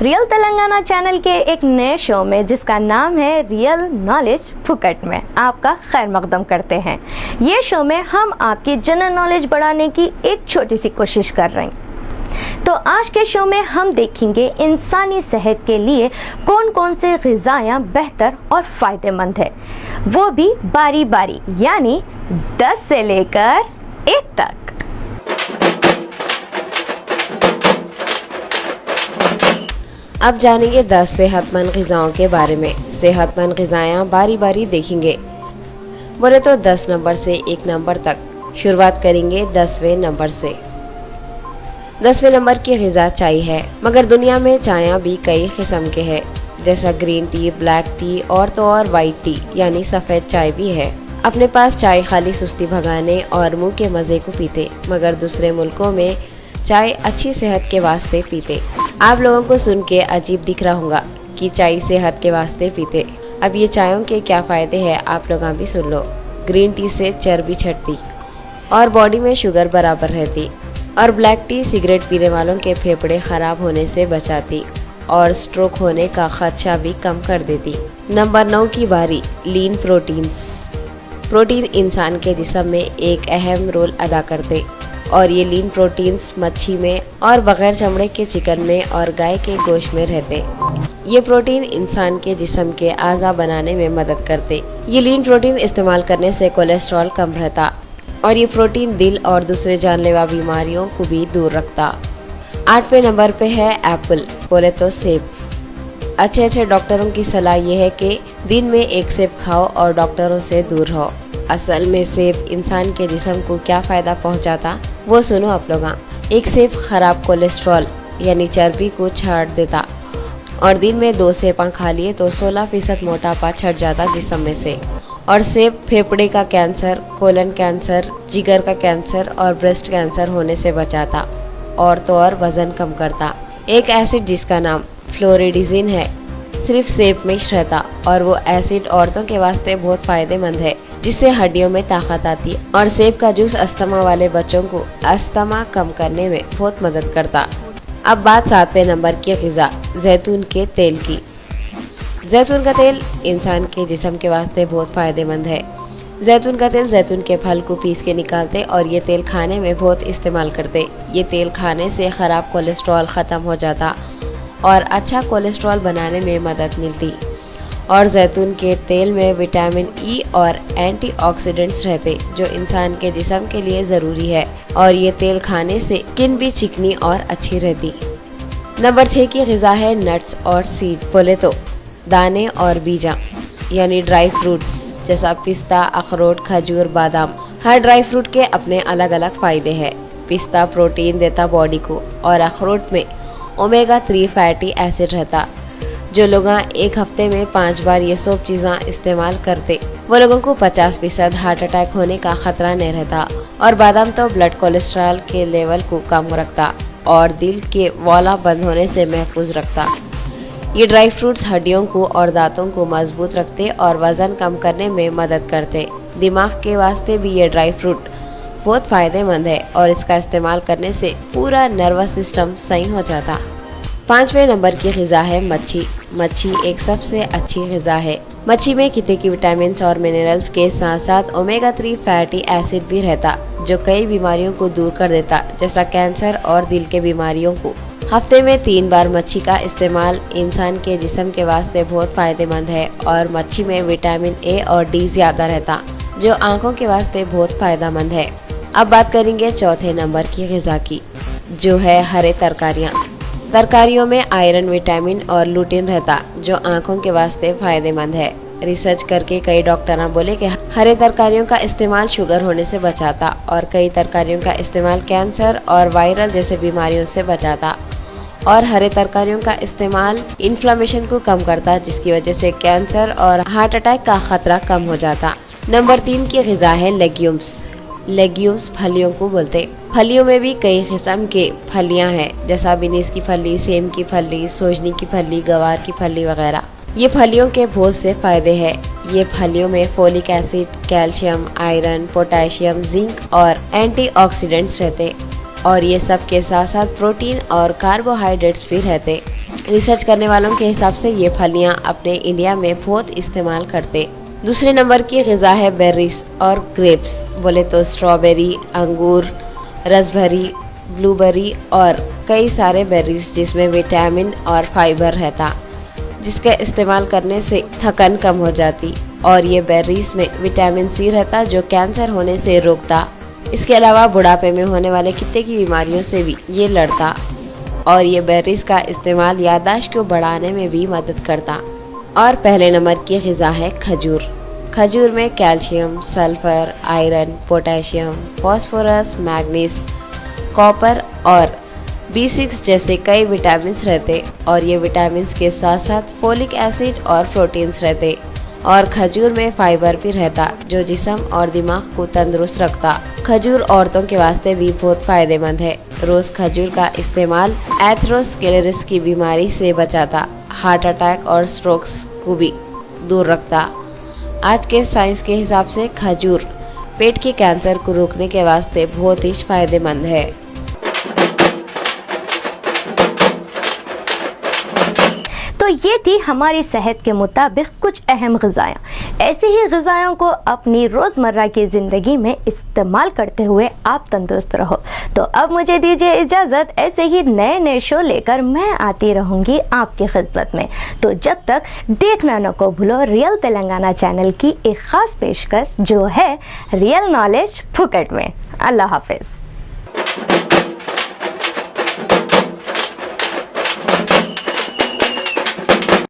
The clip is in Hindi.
रियल तेलंगाना चैनल के एक नए शो में जिसका नाम है रियल नॉलेज फुकट में आपका खैर मकदम करते हैं। ये शो में हम आपकी जनरल नॉलेज बढ़ाने की एक छोटी सी कोशिश कर रहे हैं। तो आज के शो में हम देखेंगे इंसानी सेहत के लिए कौन कौन से ग़िज़ाएँ बेहतर और फ़ायदेमंद है, वो भी बारी बारी, यानी 10 से लेकर 1 तक। अब जानेंगे 10 सेहतमंद ग़िज़ाओं के बारे में। सेहतमंद ग़िज़ाएँ बारी बारी देखेंगे। बोले तो 10 नंबर से 1 नंबर तक। शुरुआत करेंगे 10वें नंबर से। 10वें नंबर की ग़िज़ा चाय है, मगर दुनिया में चाय भी कई किस्म के हैं, जैसा ग्रीन टी, ब्लैक टी और तो और वाइट टी यानी सफ़ेद चाय भी है। अपने पास चाय खाली सुस्ती भगाने और मुंह के मज़े को पीते, मगर दूसरे मुल्कों में चाय अच्छी सेहत के वास्ते पीते। आप लोगों को सुन के अजीब दिख रहा होगा कि चाय सेहत के वास्ते पीते। अब ये चायों के क्या फ़ायदे हैं आप लोग भी सुन लो। ग्रीन टी से चर्बी छटती और बॉडी में शुगर बराबर रहती, और ब्लैक टी सिगरेट पीने वालों के फेफड़े ख़राब होने से बचाती और स्ट्रोक होने का खदशा भी कम कर देती। नंबर 9 की बारी। लीन प्रोटीन्स। प्रोटीन इंसान के जिस्म में एक अहम रोल अदा करते, और ये लीन प्रोटीन्स मच्छी में और बगैर चमड़े के चिकन में और गाय के गोश्त में रहते। ये प्रोटीन इंसान के जिस्म के आज़ा बनाने में मदद करते। ये लीन प्रोटीन इस्तेमाल करने से कोलेस्ट्रॉल कम रहता, और ये प्रोटीन दिल और दूसरे जानलेवा बीमारियों को भी दूर रखता। 8वें नंबर पे है एप्पल, बोले तो सेब। अच्छे डॉक्टरों की सलाह ये है कि दिन में 1 सेब खाओ और डॉक्टरों से दूर रहो। असल में सेब इंसान के जिस्म को क्या फ़ायदा पहुंचाता वो सुनो आप लोग। 1 सेब खराब कोलेस्ट्रॉल यानी चर्बी को छाड़ देता, और दिन में 2 सेब खा लिए तो 16% मोटापा छट जाता जिस्म में से। और सेब फेफड़े का कैंसर, कोलन कैंसर, जिगर का कैंसर और ब्रेस्ट कैंसर होने से बचाता, और तो और वजन कम करता। एक एसिड जिसका नाम फ्लोरिडीजिन है सिर्फ सेब में रहता, और वो एसिड औरतों के वास्ते बहुत फायदेमंद है, जिससे हड्डियों में ताकत आती। और सेब का जूस अस्थमा वाले बच्चों को अस्थमा कम करने में बहुत मदद करता। अब बात 7वें नंबर की ग़िज़ा जैतून के तेल की। जैतून का तेल इंसान के जिस्म के वास्ते बहुत फायदेमंद है। जैतून का तेल जैतून के फल को पीस के निकालते, और ये तेल खाने में बहुत इस्तेमाल करते। ये तेल खाने से ख़राब कोलेस्ट्रॉल ख़त्म हो जाता और अच्छा कोलेस्ट्रॉल बनाने में मदद मिलती। और जैतून के तेल में विटामिन ई और एंटीऑक्सीडेंट्स रहते, जो इंसान के जिस्म के लिए ज़रूरी है, और ये तेल खाने से स्किन भी चिकनी और अच्छी रहती। नंबर 6 की ग़िज़ा है नट्स और सीड, बोले तो दाने और बीजा यानी ड्राई फ्रूट्स, जैसा पिस्ता, अखरोट, खजूर, बादाम। हर ड्राई फ्रूट के अपने अलग अलग फ़ायदे हैं। पिस्ता प्रोटीन देता बॉडी को, और अखरोट में ओमेगा 3 फैटी एसिड रहता। जो लोग 1 हफ्ते में 5 बार ये सब चीज़ें इस्तेमाल करते, वो लोगों को 50% हार्ट अटैक होने का खतरा नहीं रहता। और बादाम तो ब्लड कोलेस्ट्रॉल के लेवल को कम रखता और दिल के वाला बंद होने से महफूज रखता। ये ड्राई फ्रूट्स हड्डियों को और दांतों को मजबूत रखते और वजन कम करने में मदद करते। दिमाग के वास्ते भी ये ड्राई फ्रूट बहुत फायदेमंद है, और इसका इस्तेमाल करने से पूरा नर्वस सिस्टम सही हो जाता। 5वें नंबर की ग़िज़ा है मच्छी। मच्छी एक सबसे अच्छी ग़िज़ा है। मच्छी में कितने की विटामिन और मिनरल्स के साथ साथ ओमेगा 3 फैटी एसिड भी रहता, जो कई बीमारियों को दूर कर देता, जैसा कैंसर और दिल के बीमारियों को। हफ्ते में 3 बार मच्छी का इस्तेमाल इंसान के जिस्म के वास्ते बहुत फायदेमंद है, और मच्छी में विटामिन ए और डी ज़्यादा रहता, जो आँखों के वास्ते बहुत फायदेमंद है। अब बात करेंगे 4थे नंबर की ग़िज़ा की, जो है हरे तरकारियाँ। तरकारियों में आयरन, विटामिन और लूटिन रहता, जो आँखों के वास्ते फायदेमंद है। रिसर्च करके कई डॉक्टर बोले कि हरे तरकारियों का इस्तेमाल शुगर होने से बचाता, और कई तरकारियों का इस्तेमाल कैंसर और वायरल जैसे बीमारियों से बचाता। और हरे तरकारियों का इस्तेमाल इन्फ्लेमेशन को कम करता, जिसकी वजह से कैंसर और हार्ट अटैक का खतरा कम हो जाता। नंबर 3 की ग़िज़ा है लेग्यूम्स। लेग्यूम्स फलियों को बोलते। फलियों में भी कई किस्म के फलियां हैं, जैसा बीन्स की फली, सेम की फली, सोजनी की फली, गवार की फली वगैरह। ये फलियों के बहुत से फायदे हैं। ये फलियों में folic acid, calcium, iron, potassium, zinc और एंटीऑक्सीडेंट्स रहते, और ये सब के साथ साथ प्रोटीन और कार्बोहाइड्रेट्स भी रहते। रिसर्च करने वालों के हिसाब से ये फलियां अपने इंडिया में बहुत इस्तेमाल करते। दूसरे नंबर की ग़िज़ा है बेरीज और ग्रेप्स। बोले तो स्ट्रॉबेरी, अंगूर, रसभरी, ब्लूबेरी और कई सारे बेरीज जिसमें विटामिन और फाइबर रहता, जिसका इस्तेमाल करने से थकन कम हो जाती। और ये बेरीज में विटामिन सी रहता जो कैंसर होने से रोकता। इसके अलावा बुढ़ापे में होने वाले कितने की बीमारियों से भी ये लड़ता। और ये बेरीज का इस्तेमाल याददाश्त को बढ़ाने में भी मदद करता। और पहले नंबर की ग़िज़ा है खजूर। खजूर में calcium, sulphur, iron, potassium, phosphorus, manganese, copper और B6 जैसे कई विटामिन रहते। और ये विटामिन के साथ साथ फोलिक एसिड और प्रोटीन्स रहते। और खजूर में फाइबर भी रहता जो जिस्म और दिमाग को तंदुरुस्त रखता। खजूर औरतों के वास्ते भी बहुत फायदेमंद है। रोज खजूर का इस्तेमाल एथेरोस्क्लेरोसिस की बीमारी से बचाता, हार्ट अटैक और स्ट्रोक्स को भी दूर रखता। आज के साइंस के हिसाब से खजूर पेट के कैंसर को रोकने के वास्ते बहुत ही फायदेमंद है। तो ये थी हमारी सेहत के मुताबिक कुछ अहम ग़िज़ाएँ। ऐसी ही ग़िज़ाओं को अपनी रोज़मर्रा की ज़िंदगी में इस्तेमाल करते हुए आप तंदुरुस्त रहो। तो अब मुझे दीजिए इजाज़त, ऐसे ही नए नए शो लेकर मैं आती रहूँगी आपकी खिदमत में। तो जब तक देखना न को भूलो रियल तेलंगाना चैनल की एक ख़ास पेशकश जो है रियल नॉलेज फुकट में। अल्लाह हाफ़िज़।